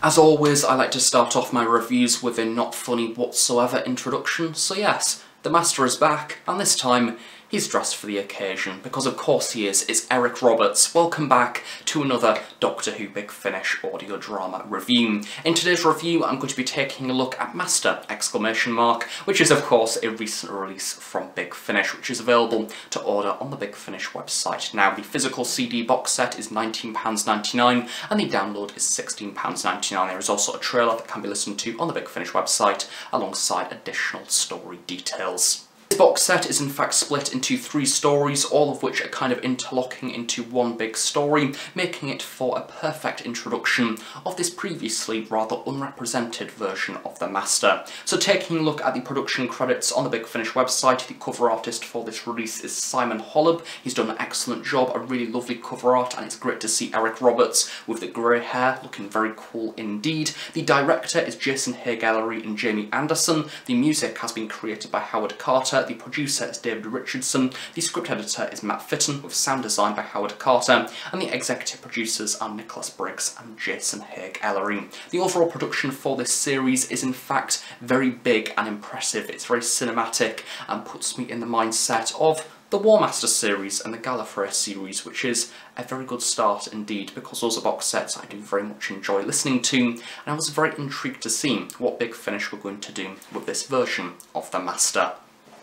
As always, I like to start off my reviews with a not funny whatsoever introduction, so yes, the Master is back, and this time, he's dressed for the occasion, because of course he is. It's Eric Roberts. Welcome back to another Doctor Who Big Finish audio drama review. In today's review, I'm going to be taking a look at Master! Which is of course a recent release from Big Finish, which is available to order on the Big Finish website. Now, the physical CD box set is £19.99 and the download is £16.99. There is also a trailer that can be listened to on the Big Finish website, alongside additional story details. This box set is in fact split into 3 stories, all of which are kind of interlocking into one big story, making it for a perfect introduction of this previously rather unrepresented version of the Master. So taking a look at the production credits on the Big Finish website, the cover artist for this release is Simon Hollab. He's done an excellent job, a really lovely cover art, and it's great to see Eric Roberts with the grey hair looking very cool indeed. The director is Jason Haig-Ellery and Jamie Anderson. The music has been created by Howard Carter. The producer is David Richardson, the script editor is Matt Fitton, with sound design by Howard Carter, and the executive producers are Nicholas Briggs and Jason Haig-Ellery. The overall production for this series is in fact very big and impressive. It's very cinematic and puts me in the mindset of the War Master series and the Gallifrey series, which is a very good start indeed, because those are box sets I do very much enjoy listening to, and I was very intrigued to see what Big Finish were going to do with this version of the Master.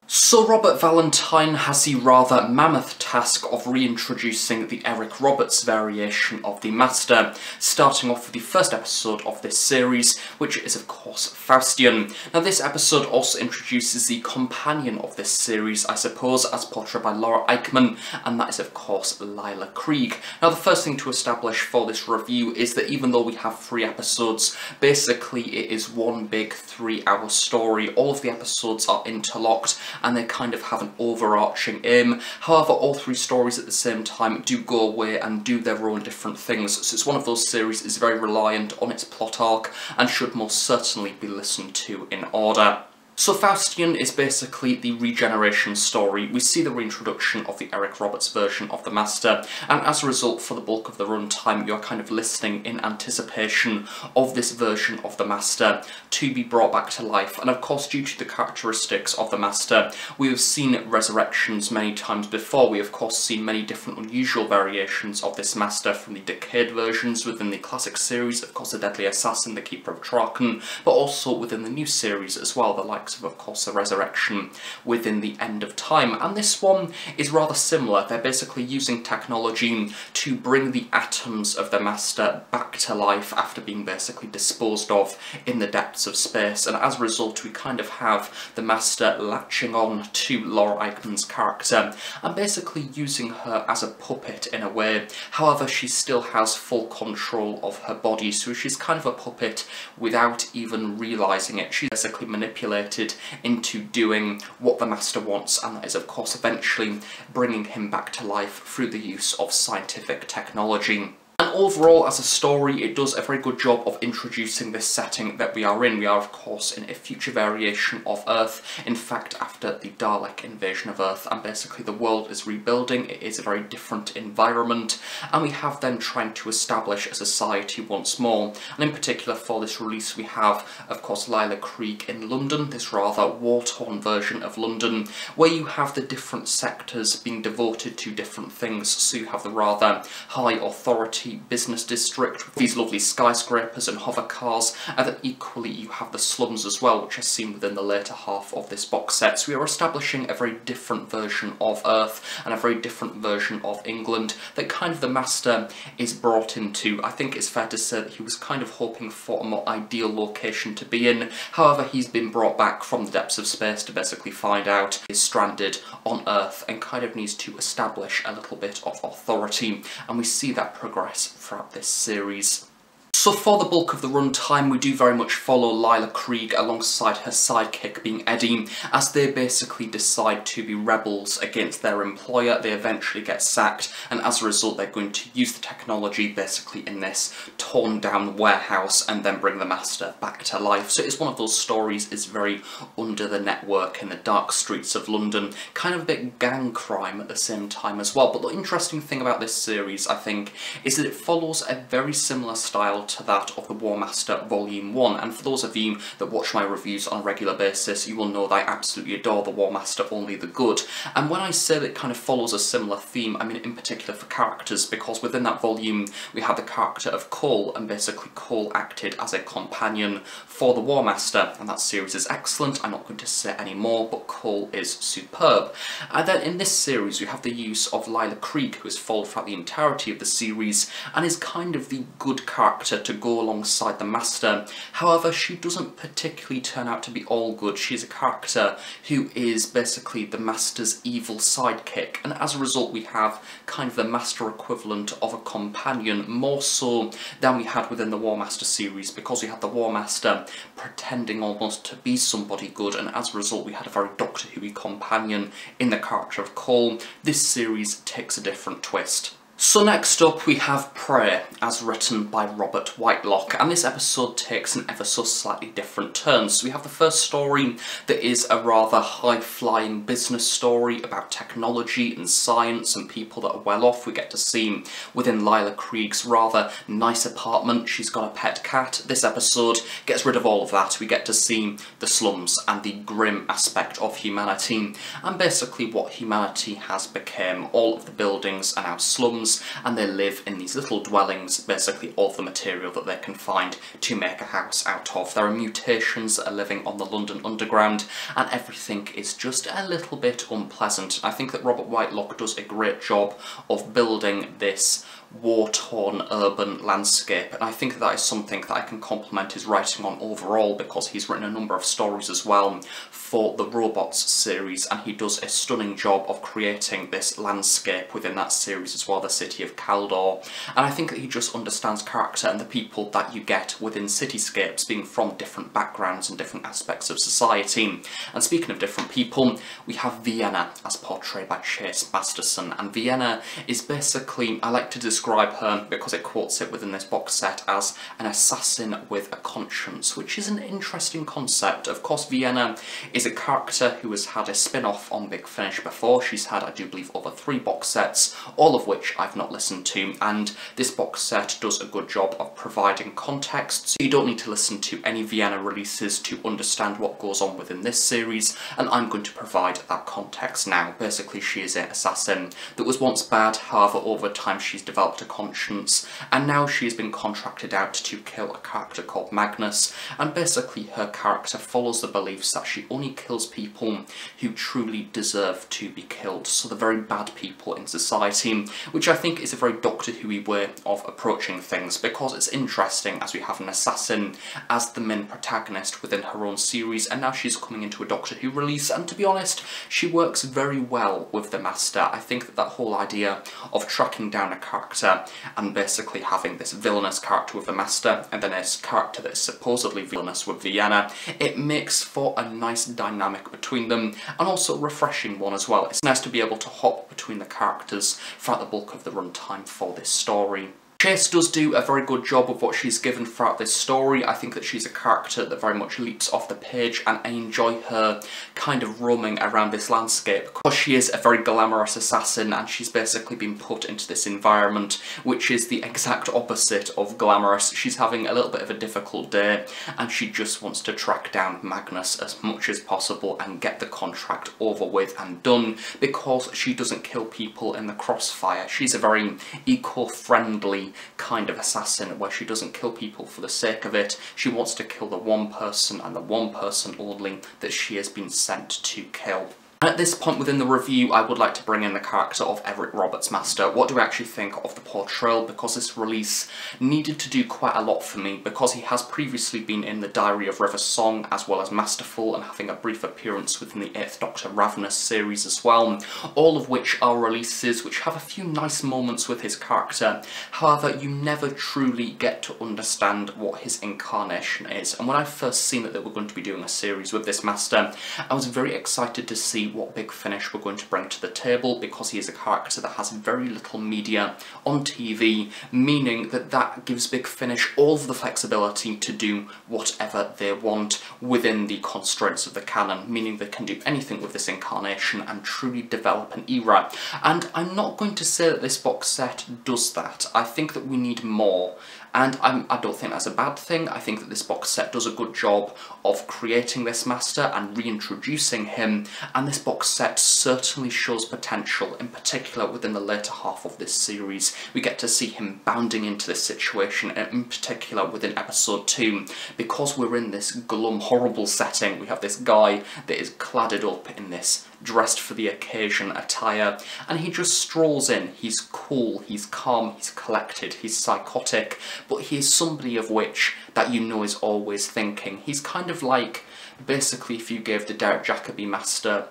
So Robert Valentine has the rather mammoth task of reintroducing the Eric Roberts variation of the Master, starting off with the first episode of this series, which is of course Faustian. Now this episode also introduces the companion of this series, I suppose, as portrayed by Laura Eichman, and that is of course Lila Krieg. Now the first thing to establish for this review is that even though we have 3 episodes, basically it is one big 3-hour story. All of the episodes are interlocked, and they kind of have an overarching aim. However, all 3 stories at the same time do go away and do their own different things, so it's one of those series that is very reliant on its plot arc and should most certainly be listened to in order. So Faustian is basically the regeneration story. We see the reintroduction of the Eric Roberts version of the Master, and as a result, for the bulk of the runtime, you're kind of listening in anticipation of this version of the Master to be brought back to life. And of course, due to the characteristics of the Master, we have seen resurrections many times before. We have of course seen many different unusual variations of this Master, from the decayed versions within the classic series, of course the Deadly Assassin, the Keeper of Traken, but also within the new series as well, the likes of course the resurrection within the End of Time. And this one is rather similar. They're basically using technology to bring the atoms of the Master back to life after being basically disposed of in the depths of space, and as a result we kind of have the Master latching on to Laura Eichman's character and basically using her as a puppet in a way. However, she still has full control of her body, so she's kind of a puppet without even realising it. She's basically manipulated into doing what the Master wants, and that is of course eventually bringing him back to life through the use of scientific technology. And overall, as a story, it does a very good job of introducing this setting that we are in. We are, of course, in a future variation of Earth. In fact, after the Dalek invasion of Earth, and basically the world is rebuilding. It is a very different environment, and we have them trying to establish a society once more. And in particular, for this release, we have, of course, Lila Krieg in London, this rather war-torn version of London, where you have the different sectors being devoted to different things. So you have the rather high authority business district with these lovely skyscrapers and hover cars, and then equally you have the slums as well, which are seen within the later half of this box set. So we are establishing a very different version of Earth and a very different version of England that kind of the Master is brought into. I think it's fair to say that he was kind of hoping for a more ideal location to be in. However, he's been brought back from the depths of space to basically find out he's stranded on Earth and kind of needs to establish a little bit of authority, and we see that progress throughout this series. So for the bulk of the runtime, we do very much follow Lila Krieg alongside her sidekick being Eddie, as they basically decide to be rebels against their employer. They eventually get sacked, and as a result they're going to use the technology basically in this torn down warehouse and then bring the Master back to life. So it's one of those stories, is very under the network in the dark streets of London, kind of a bit gang crime at the same time as well. But the interesting thing about this series, I think, is that it follows a very similar style to that of the War Master Volume 1, and for those of you that watch my reviews on a regular basis, you will know that I absolutely adore the War Master Only the Good. And when I say that it kind of follows a similar theme, I mean in particular for characters, because within that volume we had the character of Cole, and basically Cole acted as a companion for the War Master, and that series is excellent. I'm not going to say any more, but Cole is superb. And then in this series we have the use of Lila Krieg, who is followed throughout the entirety of the series, and is kind of the good character to go alongside the Master. However, she doesn't particularly turn out to be all good. She's a character who is basically the Master's evil sidekick, and as a result we have kind of the Master equivalent of a companion, more so than we had within the War Master series, because we had the War Master pretending almost to be somebody good, and as a result we had a very Doctor Who-y companion in the character of Cole. This series takes a different twist. So next up we have Prey, as written by Robert Whitelock, and this episode takes an ever so slightly different turn. So we have the first story that is a rather high-flying business story about technology and science and people that are well off. We get to see within Lila Krieg's rather nice apartment, she's got a pet cat. This episode gets rid of all of that. We get to see the slums and the grim aspect of humanity, and basically what humanity has become. All of the buildings are now slums, and they live in these little dwellings, basically all of the material that they can find to make a house out of. There are mutations that are living on the London Underground, and everything is just a little bit unpleasant. I think that Robert Whitelock does a great job of building this war-torn urban landscape, and I think that is something that I can compliment his writing on overall, because he's written a number of stories as well for the Robots series, and he does a stunning job of creating this landscape within that series as well, the city of Caldor. And I think that he just understands character and the people that you get within cityscapes being from different backgrounds and different aspects of society. And speaking of different people, we have Vienna as portrayed by Chase Masterson, and Vienna is basically, I like to describe her, because it quotes it within this box set, as an assassin with a conscience, which is an interesting concept. Of course, Vienna is a character who has had a spin-off on Big Finish before. She's had, I do believe, over 3 box sets, all of which I've not listened to, and this box set does a good job of providing context, so you don't need to listen to any Vienna releases to understand what goes on within this series, and I'm going to provide that context now. Basically, she is an assassin that was once bad, however over time she's developed a conscience, and now she has been contracted out to kill a character called Magnus, and basically her character follows the beliefs that she only kills people who truly deserve to be killed, so the very bad people in society, which I think is a very Doctor Who-y way of approaching things, because it's interesting as we have an assassin as the main protagonist within her own series, and now she's coming into a Doctor Who release, and to be honest, she works very well with the Master. I think that that whole idea of tracking down a character and basically having this villainous character with the Master and then a character that is supposedly villainous with Vienna, it makes for a nice dynamic between them, and also a refreshing one as well. It's nice to be able to hop between the characters throughout the bulk of the runtime for this story. Chase does do a very good job of what she's given throughout this story. I think that she's a character that very much leaps off the page, and I enjoy her kind of roaming around this landscape, because she is a very glamorous assassin, and she's basically been put into this environment which is the exact opposite of glamorous. She's having a little bit of a difficult day, and she just wants to track down Magnus as much as possible and get the contract over with and done, because she doesn't kill people in the crossfire. She's a very eco-friendly kind of assassin, where she doesn't kill people for the sake of it. She wants to kill the one person and the one person only that she has been sent to kill. And at this point within the review, I would like to bring in the character of Eric Roberts Master. What do I actually think of the portrayal? Because this release needed to do quite a lot for me, because he has previously been in the Diary of River Song as well as Masterful, and having a brief appearance within the 8th Doctor Ravenous series as well, all of which are releases which have a few nice moments with his character. However, you never truly get to understand what his incarnation is, and when I first seen that they were going to be doing a series with this Master, I was very excited to see what Big Finish were going to bring to the table, because he is a character that has very little media on TV, meaning that that gives Big Finish all of the flexibility to do whatever they want within the constraints of the canon, meaning they can do anything with this incarnation and truly develop an era. And I'm not going to say that this box set does that. I think that we need more. and I don't think that's a bad thing. I think that this box set does a good job of creating this master and reintroducing him, and this box set certainly shows potential, in particular within the later half of this series. We get to see him bounding into this situation, and in particular within episode 2, because we're in this glum, horrible setting. We have this guy that is cladded up in this dressed for the occasion attire, and he just strolls in. He's cool, he's calm, he's collected, he's psychotic, but he's somebody of which that you know is always thinking. He's kind of like, basically, if you gave the Derek Jacobi master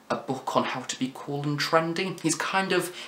a book on how to be cool and trendy.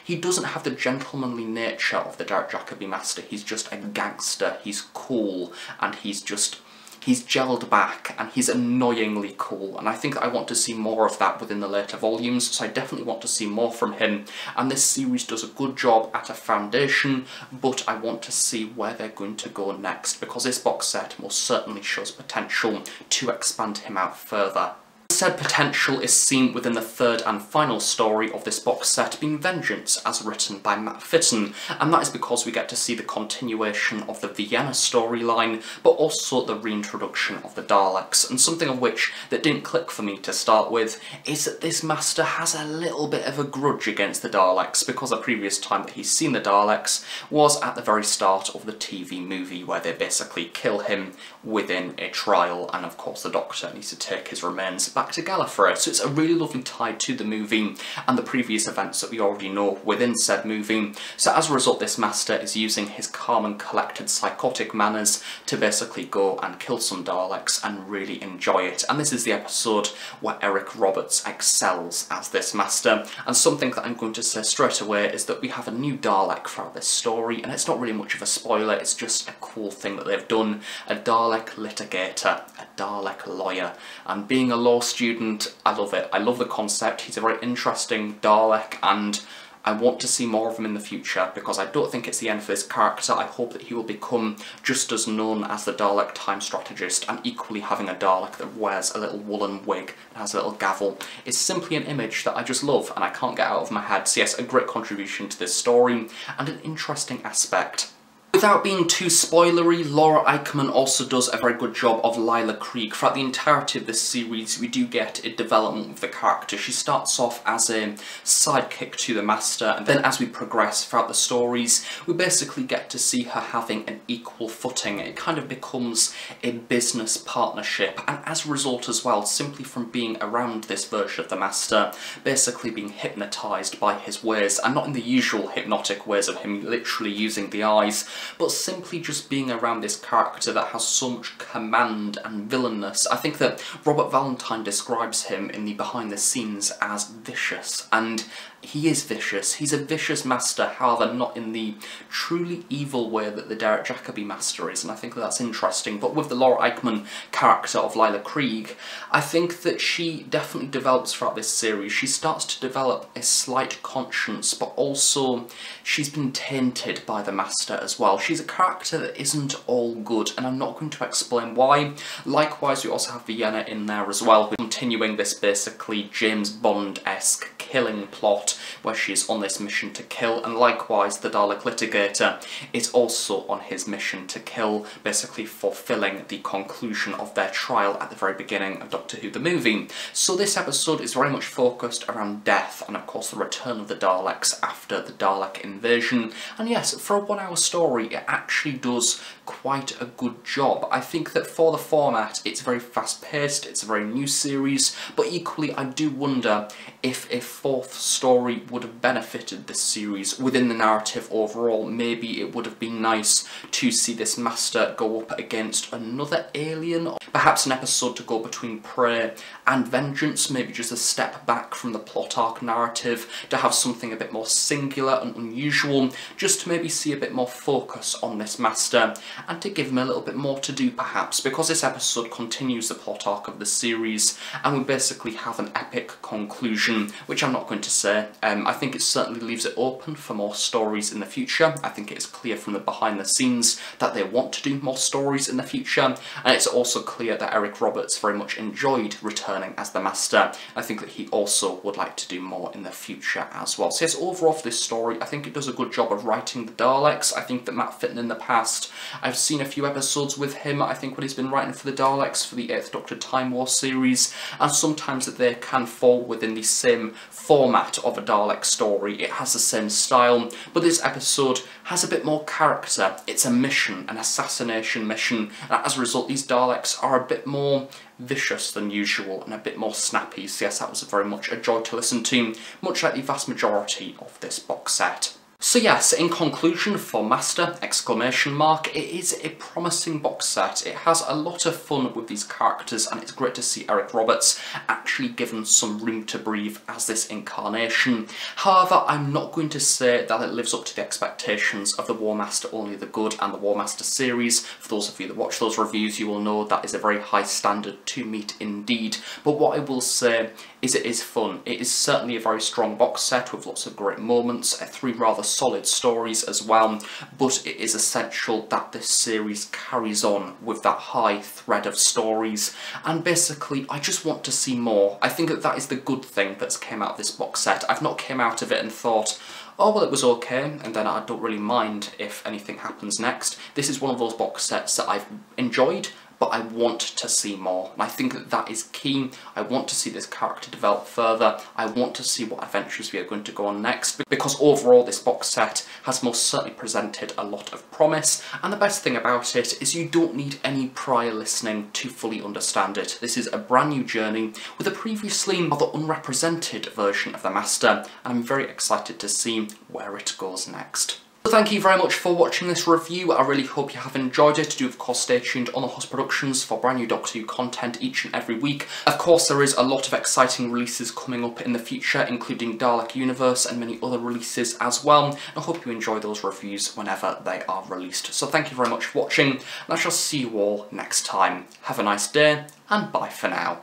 He doesn't have the gentlemanly nature of the Derek Jacobi master. He's just a gangster, he's cool, and he's gelled back, and he's annoyingly cool, and I think I want to see more of that within the later volumes, so I definitely want to see more from him, and this series does a good job at a foundation, but I want to see where they're going to go next, because this box set most certainly shows potential to expand him out further. Said potential is seen within the third and final story of this box set, being Vengeance, as written by Matt Fitton, and that is because we get to see the continuation of the Vienna storyline, but also the reintroduction of the Daleks, and something of which that didn't click for me to start with is that this master has a little bit of a grudge against the Daleks, because the previous time that he's seen the Daleks was at the very start of the TV movie, where they basically kill him within a trial, and of course the Doctor needs to take his remains back to Gallifrey. So it's a really lovely tie to the movie and the previous events that we already know within said movie. So as a result, this master is using his calm and collected psychotic manners to basically go and kill some Daleks and really enjoy it. And this is the episode where Eric Roberts excels as this master. And something that I'm going to say straight away is that we have a new Dalek throughout this story, and it's not really much of a spoiler, it's just a cool thing that they've done. A Dalek litigator, a Dalek lawyer, and being a law student, I love it. I love the concept. He's a very interesting Dalek, and I want to see more of him in the future, because I don't think it's the end for this character. I hope that he will become just as known as the Dalek time strategist, and equally having a Dalek that wears a little woolen wig and has a little gavel is simply an image that I just love and I can't get out of my head. So yes, a great contribution to this story and an interesting aspect. Without being too spoilery, Laura Eichmann also does a very good job of Lila Krieg. Throughout the entirety of this series, we do get a development with the character. She starts off as a sidekick to the Master, and then as we progress throughout the stories, we basically get to see her having an equal footing. It kind of becomes a business partnership, and as a result as well, simply from being around this version of the Master, basically being hypnotised by his ways, and not in the usual hypnotic ways of him literally using the eyes, but simply just being around this character that has so much command and villainous. I think that Robert Valentine describes him in the behind the scenes as vicious, and he is vicious. He's a vicious master, however not in the truly evil way that the Derek Jacobi master is, and I think that's interesting. But with the Laura Eichmann character of Lila Krieg, I think that she definitely develops throughout this series. She starts to develop a slight conscience, but also she's been tainted by the master as well. She's a character that isn't all good, and I'm not going to explain why. Likewise, we also have Vienna in there as well, continuing this basically James Bond-esque killing plot where she's on this mission to kill, and likewise the Dalek litigator is also on his mission to kill, basically fulfilling the conclusion of their trial at the very beginning of Doctor Who the movie. So this episode is very much focused around death and of course the return of the Daleks after the Dalek invasion, and yes, for a 1 hour story it actually does quite a good job. I think that for the format it's very fast paced, it's a very new series, but equally I do wonder if a fourth story would have benefited this series within the narrative overall. Maybe it would have been nice to see this master go up against another alien, or perhaps an episode to go between Prey and Vengeance, maybe just a step back from the plot arc narrative to have something a bit more singular and unusual, just to maybe see a bit more focus on this master and to give him a little bit more to do perhaps, because this episode continues the plot arc of the series and we basically have an epic conclusion which which I'm not going to say. I think it certainly leaves it open for more stories in the future. I think it's clear from the behind the scenes that they want to do more stories in the future, and it's also clear that Eric Roberts very much enjoyed returning as the Master. I think that he also would like to do more in the future as well. So yes, overall for this story, I think it does a good job of writing the Daleks. I think that Matt Fitton in the past, I've seen a few episodes with him, I think when he's been writing for the Daleks for the 8th Doctor Time War series, and sometimes that they can fall within the same format of a Dalek story. It has the same style, but this episode has a bit more character. It's a mission, an assassination mission, and as a result these Daleks are a bit more vicious than usual and a bit more snappy. So yes, that was very much a joy to listen to, much like the vast majority of this box set. So yes, in conclusion, for Master, exclamation mark, it is a promising box set. It has a lot of fun with these characters, and it's great to see Eric Roberts actually given some room to breathe as this incarnation. However, I'm not going to say that it lives up to the expectations of the War Master Only the Good and the War Master series. For those of you that watch those reviews, you will know that is a very high standard to meet indeed. But what I will say is it is fun. It is certainly a very strong box set with lots of great moments, 3 rather solid stories as well, but it is essential that this series carries on with that high thread of stories, and basically I just want to see more. I think that that is the good thing that's came out of this box set. I've not came out of it and thought, oh well, it was okay, and then I don't really mind if anything happens next. This is one of those box sets that I've enjoyed, but I want to see more, and I think that that is key. I want to see this character develop further. I want to see what adventures we are going to go on next, because overall this box set has most certainly presented a lot of promise, and the best thing about it is you don't need any prior listening to fully understand it. This is a brand new journey with a previously rather unrepresented version of the Master, and I'm very excited to see where it goes next. So thank you very much for watching this review. I really hope you have enjoyed it. Do of course stay tuned on The Host Productions for brand new Doctor Who content each and every week. Of course there is a lot of exciting releases coming up in the future, including Dalek Universe and many other releases as well. And I hope you enjoy those reviews whenever they are released. So thank you very much for watching, and I shall see you all next time. Have a nice day, and bye for now.